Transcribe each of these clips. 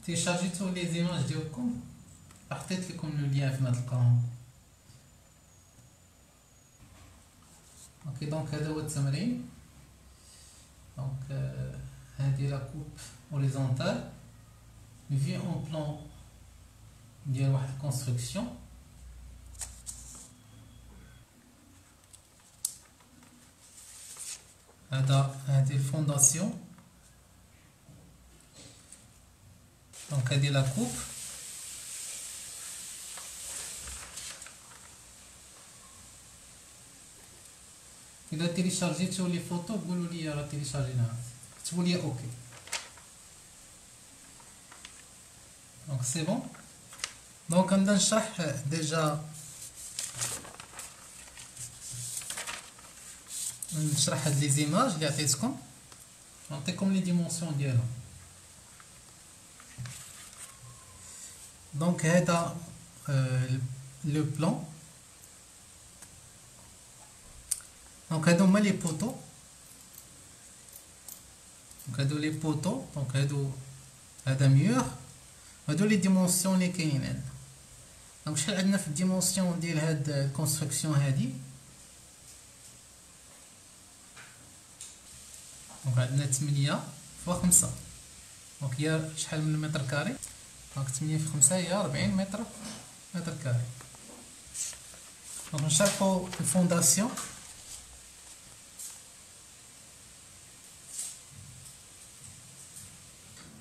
télécharger tous les images ديالكم حطيت لكم لو لين في هذا القانون. اوكي دونك هذا هو التمرين. دونك هذه لا كوب هوريزونتال في اون بلان ديال واحد الكونستركسيون. هذه الفونداسيون. دونك هذه لا كوب. اذا تيليشارجيتو لي فوتو قولوا لي راه تيليشارجيناها، كتبوا لي اوكي. دونك سي بون. دونك نبدا نشرح ديجا، نشرح هاد لي زيماج اللي عطيتكم، نعطيكم لي ديمونسيون ديالهم. دونك هذا لو بلان. دونك هادو هما لي بوطو. دونك هادو لي بوطو. دونك هذا ميور. هادو لي ديمونسيون اللي كاينين عندنا. دونك شحال عندنا في الديمونسيون ديال هاد الكونستركسيون هادي؟ دونك عندنا 8 في 5. دونك هي شحال من متر كاري؟ دونك 8 في 5 هي 40 متر كاري. دونك نشرحو الفونداسيون.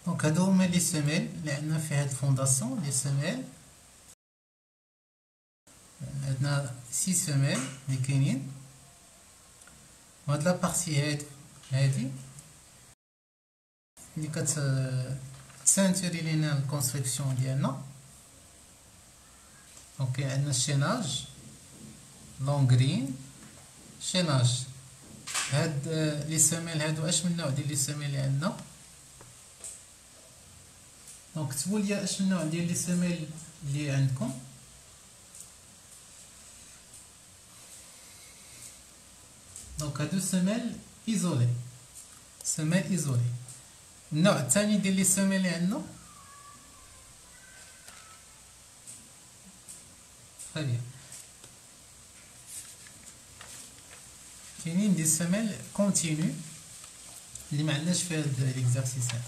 دونك هادو هما لي سيميل اللي عندنا في هاد الفونداسيون. لي سيميل عندنا 6 سيميل اللي كاينين، وهاد لا بارتي هادي اللي كتسانتوري لينا الكونستركسيون ديالنا. دونك عندنا الشيناج، لونغرين، شيناج. هاد لي سيميل هادو اش من نوع ديال لي سيميل اللي عندنا؟ دونك كتبوا لي اش النوع ديال لي سيميل اللي عندكم. دونك هادو سيميل ايزولي، سيميل ايزولي. النوع الثاني ديال لي سيميل اللي عندنا خليه كاينين دي سيميل كونتينيو اللي ما عندناش في هاد ليكزارسيس هذا.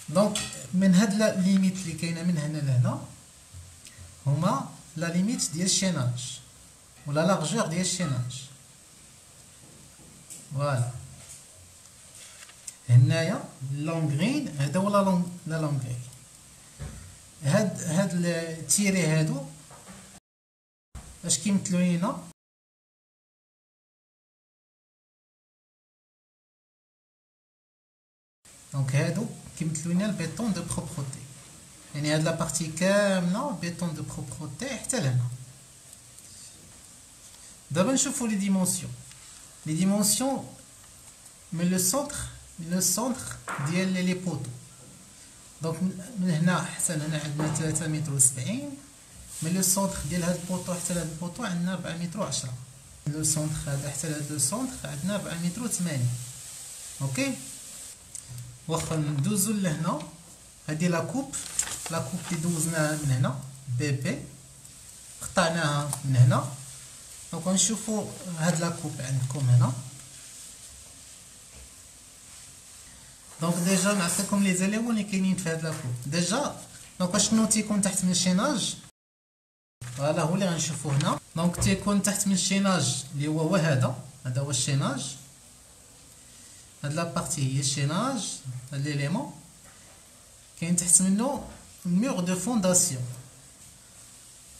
دونك من هاد لا ليميت اللي كاينه من هنا لهنا هما لا ليميت ديال الشيناج ولا لارجور ديال الشيناج. فوالا هنايا لونغرين هذا هو لا لونغرين. هاد التيري هادو اش كيمثلوا لينا؟ دونك هادو كيمثلوا لنا البيطون دو بروبروتي، يعني هاد لا بارتي كامله بيطون دو بروبروتي حتى لهنا. دابا نشوفوا لي ديمونسيون. لي ديمونسيون من لو سونتر ديال لي بوطو. دونك من هنا حتى هنا عندنا 3 متر و70. من لو سونتر ديال هاد البوطو حتى لهاد البوطو عندنا 4 متر و10. من لو سونتر هذا حتى لهاد لو سونتر عندنا 4 متر و80. اوكي واخا ندوزو لهنا. هادي لا كوب اللي دوزناها من هنا بي قطعناها من هنا. دونك نشوفو هاد لا كوب عندكم هنا. دونك ديجا نعطيكم لي زاليمون اللي كاينين في هاد لا كوب ديجا. دونك شنو تيكون تحت من الشيناج؟ فوالا هو اللي غنشوفو هنا. دونك تيكون تحت من الشيناج اللي هو هذا هو الشيناج. هاد لا بارتي هي الشيناج. هاد ليليمون كاين تحت منو المور دو فونداسيون،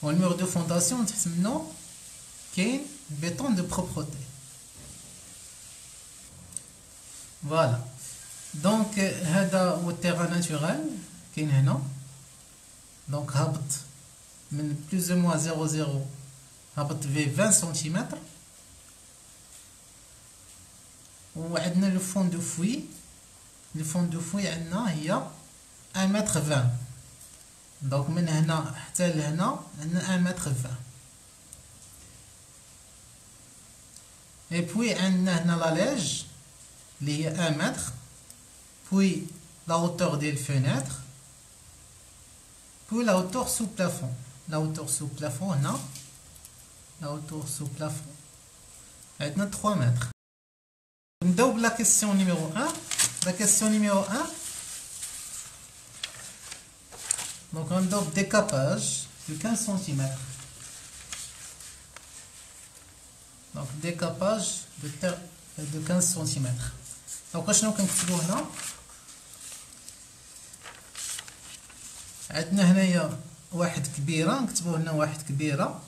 والمور دو فونداسيون تحت منو كاين بيطون دو بروبروتي. فوالا دونك هذا هو التيغان ناتورال كاين هنا. دونك هابط من بلوز او موان 0 هابط في 20 سنتيمتر. وعندنا لو فون دو فوي. لو فون دو فوي عندنا هي 1 متر 20. دونك من هنا حتى لهنا عندنا 1 متر 20. اي بوي عندنا هنا لا ليج اللي هي 1 متر. بوي la hauteur des fenêtres, puis la hauteur sous plafond. La hauteur sous plafond, هنا la hauteur sous plafond عندنا 3 mètres. نبداو بلا question numéro 1. La question numéro 1. Donc on a un décapage de 15 cm. Donc décapage de 15 cm. Donc شنو كنكتبو هنا؟ عندنا هنايا واحد كبيرة، نكتبو هنا واحد كبيرة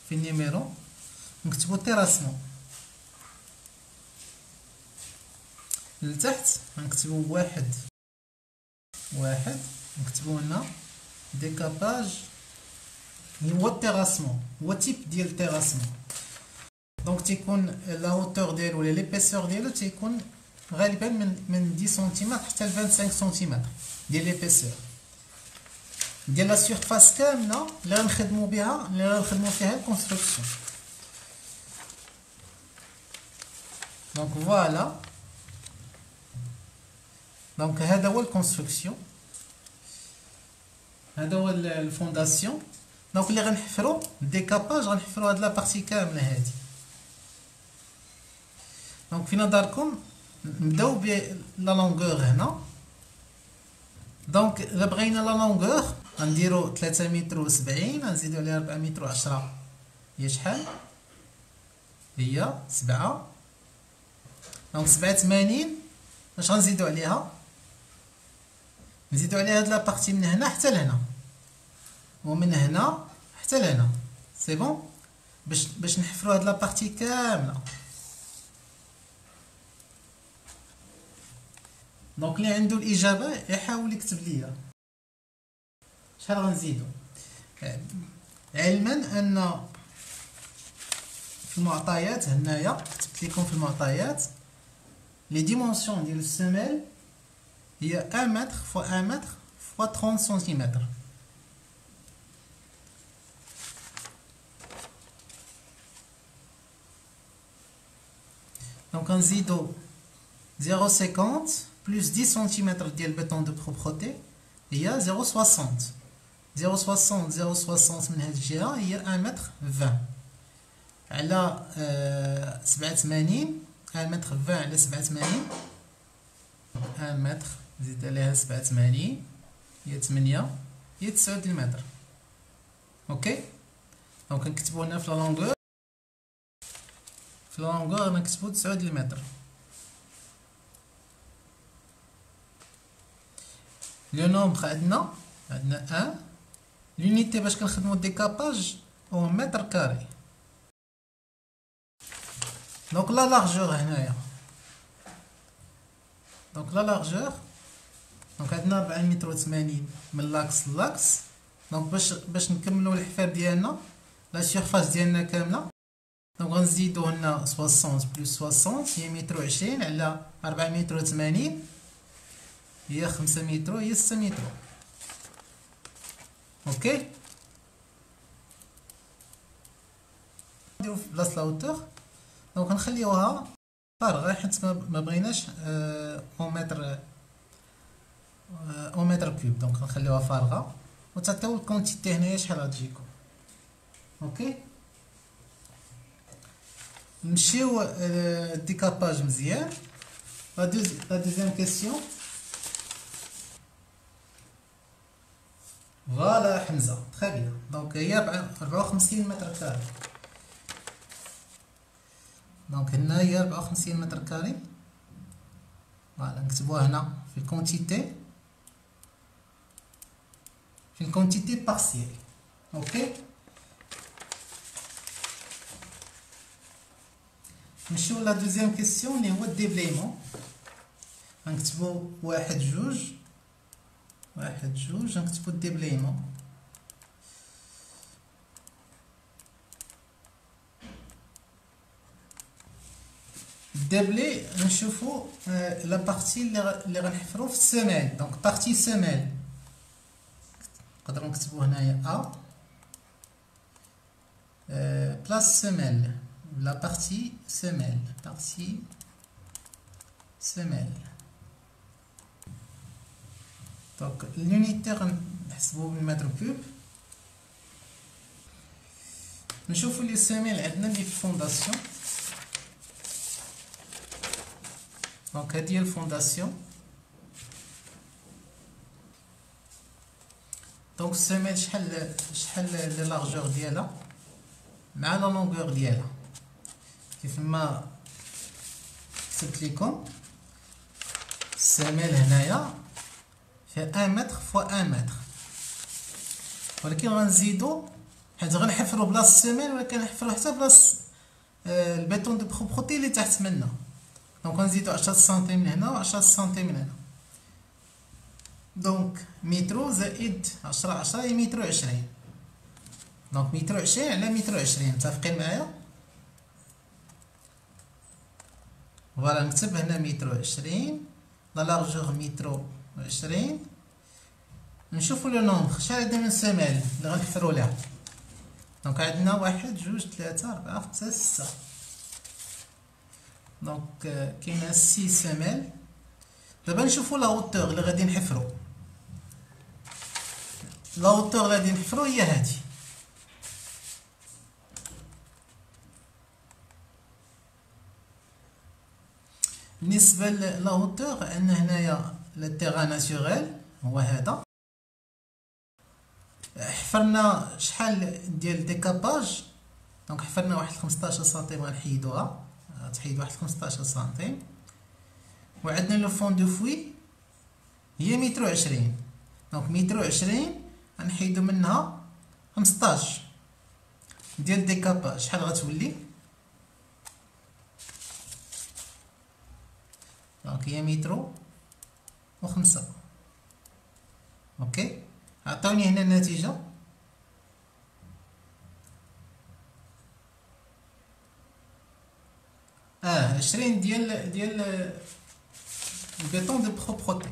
في النيميرو، نكتبو تيراسمون. لتحت نكتبو واحد نكتبو هنا ديكاباج هو التيراسمون، هو تيب ديال التيراسمون. دونك تيكون لا هوتور ديالو ولا ليبيسور ديالو تيكون غالبا من 10 سنتيمتر حتى ل 25 سنتيمتر ديال ليبيسور ديال لا سيرفاس كامله اللي غنخدمو فيها الكونستركسيون. دونك فوالا، دونك هذا هو الكونستركسيون، هذا هو الفونداسيون. دونك اللي غنحفرو الديكاباج غنحفرو هاد لا بارتي كامله هادي. دونك في نظركم نبداو ب لا لونغور هنا. دونك الا بغينا لا لونغور غنديرو 3 متر و 70، غنزيدو عليها 4 متر و 10. هي شحال؟ هي 7. دونك 87. اش غنزيدو عليها؟ نزيدو عليها هاد لا بارتي من هنا حتى لهنا، ومن هنا حتى لهنا. سي بون باش نحفرو هاد لا بارتي كامله. دونك اللي عنده الاجابه يحاول يكتب ليا شحال غنزيدو، علما ان في المعطيات هنايا كتبت لكم في المعطيات لي ديمونسيون ديال السمال هي 1 متر × 1 متر × 30 سنتيمتر. دونك غنزيدو 0,50 بلس 10 سنتيمتر ديال البيطون دو بروبرتي هي 0,60. 0,60 من هاد الجهه هي 1 متر 20 على 87. 1 متر 20 على 87، 1 متر زيد عليها 87 هي 8، هي 9 المتر. اوكي، دونك نكتبو هنا في لا لونغور، في لا لونغور نكتبو 9 المتر. لو نومبر عندنا 1. لونيتي باش كنخدمو ديكاباج هو متر كاري. دونك لا لارجور هنايا، دونك لا لارجور، دونك عندنا 4 متر و 80 من لاكس لاكس. دونك باش نكملو الحفار ديالنا لا سيرفاس ديالنا كامله، دونك غنزيدو هنا 60 بلس 60 هي متر و 20 على 4 متر و 80 هي 5 متر هي 6 متر. اوكي، نديرو في بلاصه لا هوتور. دونك نخليوها فارغه حيت ما بغيناش او متر كوب. دونك نخليوها فارغه وتعطيو الكونتيتي هنايا شحال غتجيكم. اوكي، نمشيو الديكاباج مزيان. لا دوزيام كيسيون. فوالا حمزه، تري بيان. دونك هي 54 متر كاري. دونك هنا هي 54 متر كاري. فوالا نكتبوها هنا في الكونتيتي، في الكونتيتي بارسيال. اوكي، نمشيو لا دوزيام كيسيون اللي هو الديبليمون. غنكتبو 1 2 غنكتبو الديبليمون. الدبلي غنشوفو لا بارتي اللي غنحفرو في السمال. دونك بارتي سمال نقدرو نكتبو هنايا بلاص سمال، لا بارتي سمال، بارتي سمال. دونك اليونيتي غنحسبو بالمتر كوب. نشوفو لي سيميل عندنا لي في الفونداسيون. دونك هادي هي الفونداسيون. دونك السيميل شحال لي لارجور ديالها مع لا لونغور ديالها. كيف ما كتبت لكم السيميل هنايا في 1 متر فوا 1 متر، ولكن غنزيدو حيت غنحفرو بلاص السيميل، ولكن نحفرو حتى بلاص البيتون دو بروبرتي اللي تحت منا. دونك غنزيدو 10 سنتيم من هنا و 10 سنتيم من هنا. دونك مترو زائد 10 هي متر و 20. دونك متر و 20 على متر و 20. متفقين معايا؟ فوالا نكتب هنا متر و 20، لا لارجور متر و 20. نشوفو لو نومبر شحال عندنا من سيميل اللي غنحفرو ليها. دونك عندنا 1 2 3 4 5 6. دونك كاينه 6 سيميل. دابا نشوفو لا هوتور اللي غادي نحفرو. لا هوتور اللي غادي نحفرو هي هادي. بالنسبه لا هوتور عندنا هنايا لو تيغان ناتوريل هو هذا. حفرنا شحال ديال ديكاباج. دونك حفرنا واحد 15 سنتيم غنحيدوها، تحيد واحد 15 سنتيم. وعندنا لو فون دو فوي هي متر و 20. دونك متر و 20 غنحيدو منها 15 ديال ديكاباج. شحال غتولي؟ دونك هي متر و 5. اوكي، عطاوني هنا النتيجة. اه 20 ديال البيطون دو بروبرتي.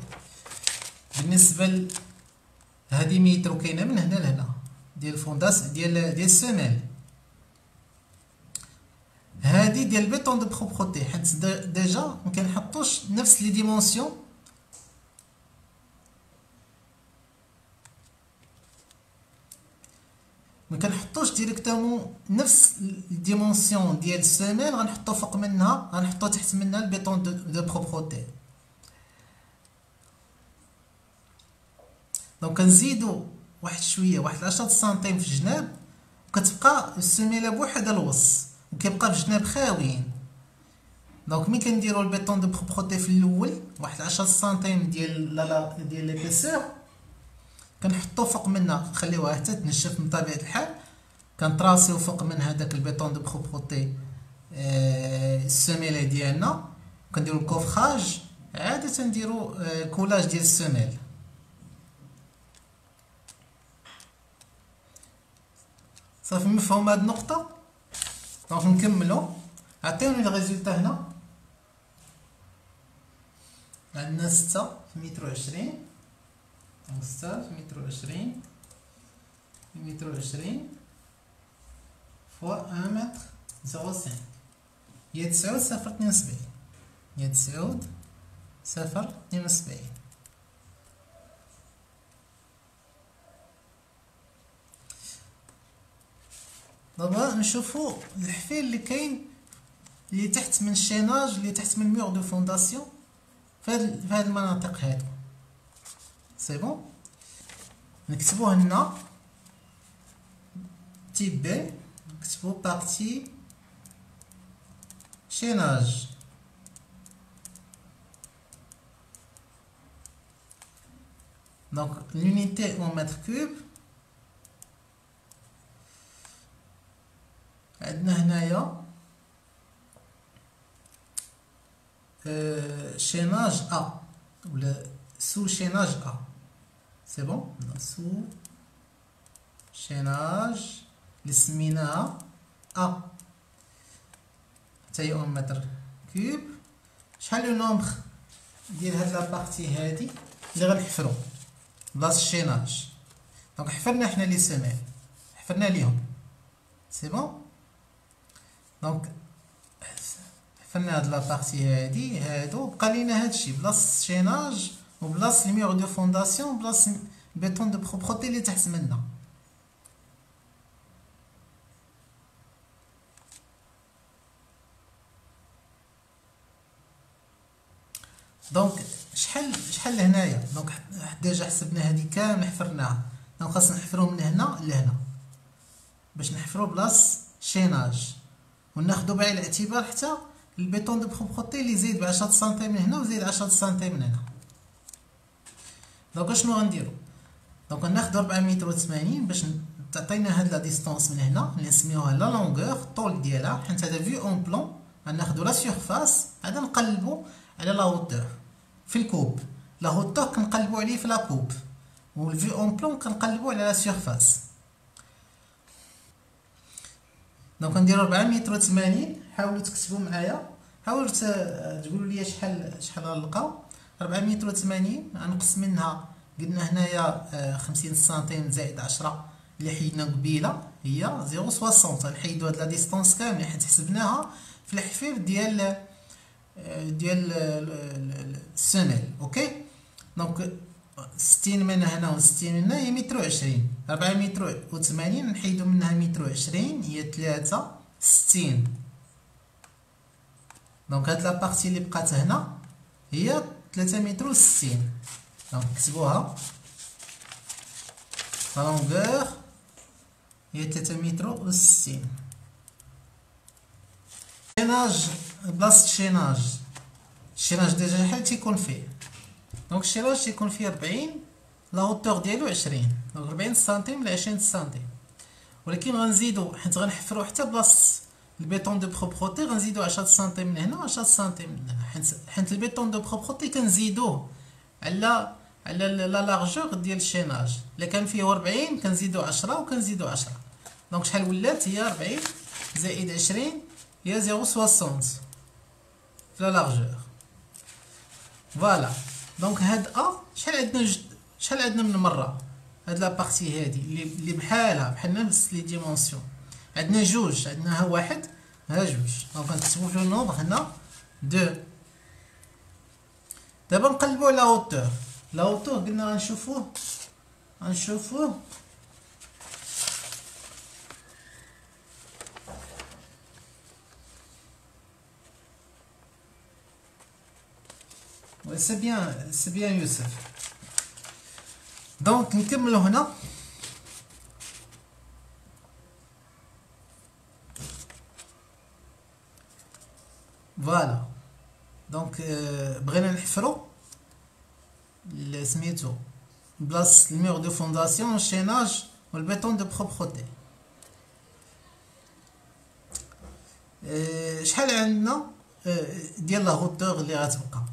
بالنسبة هادي متر وكاينة من هنا لهنا ديال الفونداس ديال السيميل. هادي ديال البيطون دو بروبرتي حيت ديجا مكنحطوش نفس لي ديمونسيون. مكنحطوش ديريكتومون نفس الديمونسيون ديال السيميل غنحطو فوق منها، غنحطو تحت منها البيطون دو بروبرتي. دونك كنزيدو واحد شويه، واحد 10 سنتيم في الجناب، وكتبقى السيميله بوحدها الوسط وكيبقى في الجناب خاويين. دونك ملي كنديرو البيطون دو بروبرتي في الاول واحد 10 سنتيم ديال ليبيسور، كنحطو فوق منها نخليوها حتى تنشف من طبيعه الحال. كنطراسيو فوق من هذاك البيطون دو بروبرتي السيميله ديالنا، كنديرو الكوفخاج. عاده نديرو الكولاج ديال السيميل. صافي مفهوم هاد النقطه؟ دونك نكملو. عطيوني الريزولتا هنا. عندنا 6 في متر و 20. دونك 6 في متر و 20 في متر و 20 فوا 1 متر 0.5 هي 9.072. هي 9.072. دابا نشوفو الحفير اللي كاين اللي تحت من الشيناج، اللي تحت من ميور دو فونداسيون في هاد المناطق هادو. سي بون، نكتبو هنا تيب بي، نكتبو بارتي شيناج. دونك l'unité en mètre cube. عندنا هنايا شيناج ا ولا سو شيناج ا. سي بون، سو شيناج اللي سميناها ا حتى هي اون متر كوب. شحال لو نومبر ديال هاد لابارتي هادي اللي غنحفرو بلاص الشيناج؟ دونك حفرنا حنا لي سيميل، حفرنا ليهم. سي بون، دونك حفرنا هاد لابارتي هادي، هادو بقى لينا هادشي بلاص الشيناج وبلاص الميغ دو فونداسيون بلاص بيتون دو بروبروتي اللي تحت منا. دونك شحال هنايا. دونك ديجا حسبنا هادي كامل حفرناها. دونك خاصنا نحفرو من هنا لهنا باش نحفرو بلاص شيناج، وناخدو بعين الاعتبار حتى البيتون دو بروبروتي اللي زايد ب10 سنتيم من هنا وزايد 10 سنتيم من هنا. دونك اشنو غنديرو؟ دونك ناخدو 480 باش تعطينا هاد لا ديستونس من هنا اللي نسميوها لا لونغور الطول ديالها، حيت هذا فيو اون بلون غناخدو لا سيرفاس عاد نقلبو على لا هوتور في الكوب. لا هوتور كنقلبو عليه في لا كوب، والفيو اون بلون كنقلبو على لا سيرفاس. دونك نديرو 480. حاولوا تكتبوا معايا، حاولوا تقولوا لي شحال غنلقاو. 480 غنقص منها قلنا هنايا 50 سنتيم زائد 10 اللي حيدنا قبيله هي 0.60. غنحيدو هاد لا ديستونس كامله حيت حسبناها في الحفير ديال السمل. اوكي، دونك 60 من هنا و 60 من هنا هي متر وعشرين. 480 نحيدو منها متر وعشرين هي 63. دونك هاد لابارتي اللي بقات هنا هي 3 متر و 60. دونك نكتبوها لا لونغور هي 3 متر و 60. شيناج بلاصة الشيناج ديجا شحال تيكون فيه؟ دونك الشيناج تيكون فيه 40، لا هوتور ديالو 20. دونك 40 سنتيم ل 20 سنتيم، ولكن غنزيدو حيت غنحفرو حتى بلاصة البيتون دو بروبروتي غنزيدو 10 سنتيم من هنا و 10 سنتيم من هنا، حيت البيتون دو بروبروتي كنزيدوه على لا لارجور ديال الشيناج. الا كان فيه 40 كنزيدو 10 وكنزيدو 10. دونك شحال ولات؟ هي 40 زائد 20 هي 0.60 في لا لارجور. فوالا. دونك هاد شحال عندنا من مره هاد لابارتي هادي اللي بحال نفس لي ديمونسيون. عندنا جوج، عندنا ها واحد ها جوج. دونك غنكتبو في النومبر هنا 2. دابا نقلبو على هوتور. لا هوتور قلنا غنشوفوه سي بيان يوسف. دونك نكملو هنا. فوالا. دونك بغينا نحفرو سميتو بلاص الميغ دو فونداسيون الشيناج والبيتون دو بروبروتي. شحال عندنا ديال لا هوتور اللي غتبقى؟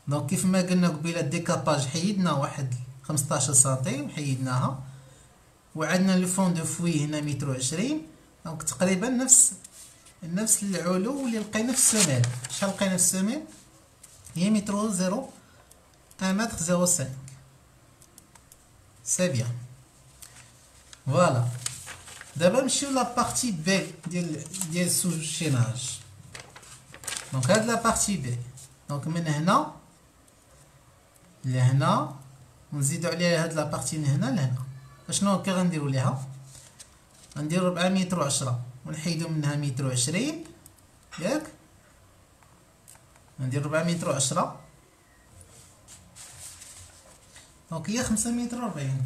دونك كيف ما قلنا قبيله الديكاباج حيدنا واحد 15 سنتيم حيدناها، وعندنا لو فون دو فوي هنا متر وعشرين. دونك تقريبا نفس العلو اللي لقينا في السمال. شحال لقينا في السمال؟ هي متر و 1 متر 05. سي بيان. فوالا. دابا نمشيو لا بارتي بي ديال سو شيناج. دونك هاد لا بارتي بي، دونك من هنا لهنا ونزيدو عليها هاد لا بارتي من هنا لهنا. اشنو كي غنديرو ليها؟ غنديرو 4 متر و 10 ونحيدو منها متر و 20 ياك. ندير 4 متر و 10 دونك هي 5 متر و 40.